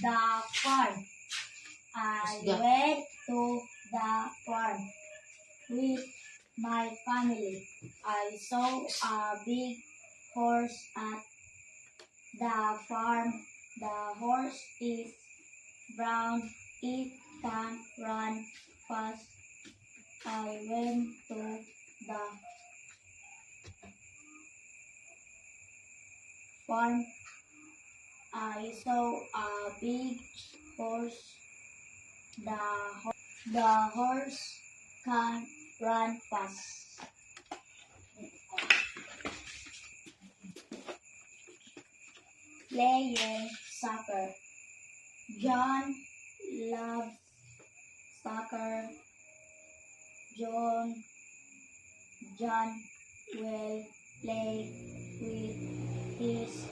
the farm. I went to the farm with my family. I saw a big horse at the farm. The horse is brown. It can run fast. I went to the farm. I saw a big horse. The horse can run fast. Playing soccer. John loves soccer. John will play with his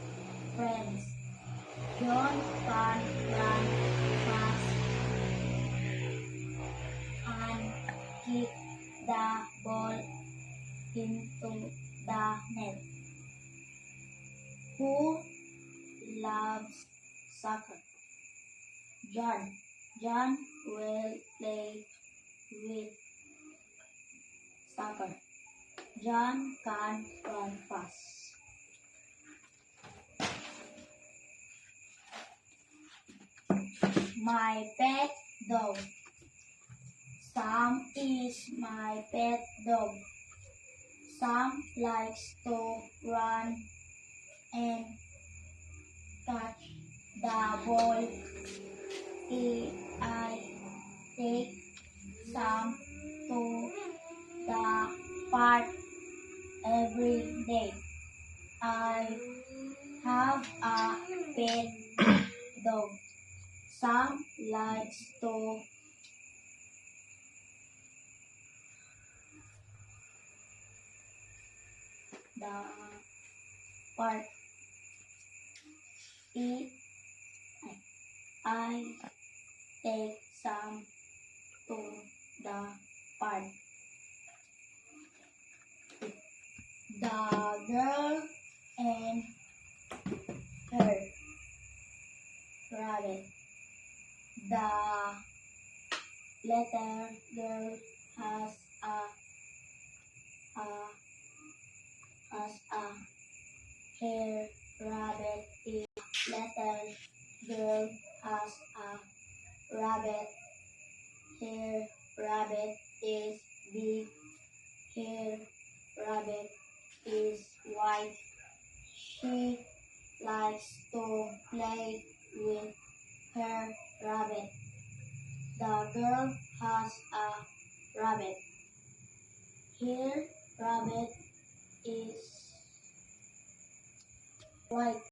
friends. John can run fast and kick the ball into the net. Who loves soccer? John. John will play with soccer. John can run fast. My pet dog. Sam is my pet dog. Sam likes to run and catch the ball. I take Sam to the park every day. I have a pet dog. Sam likes to the park. I take Sam to the park. The girl and her rabbit. The little girl has a hair rabbit. The little girl has a rabbit. Her rabbit is big. Her rabbit is white. She likes to play with her rabbit. The girl has a rabbit. Her rabbit is white.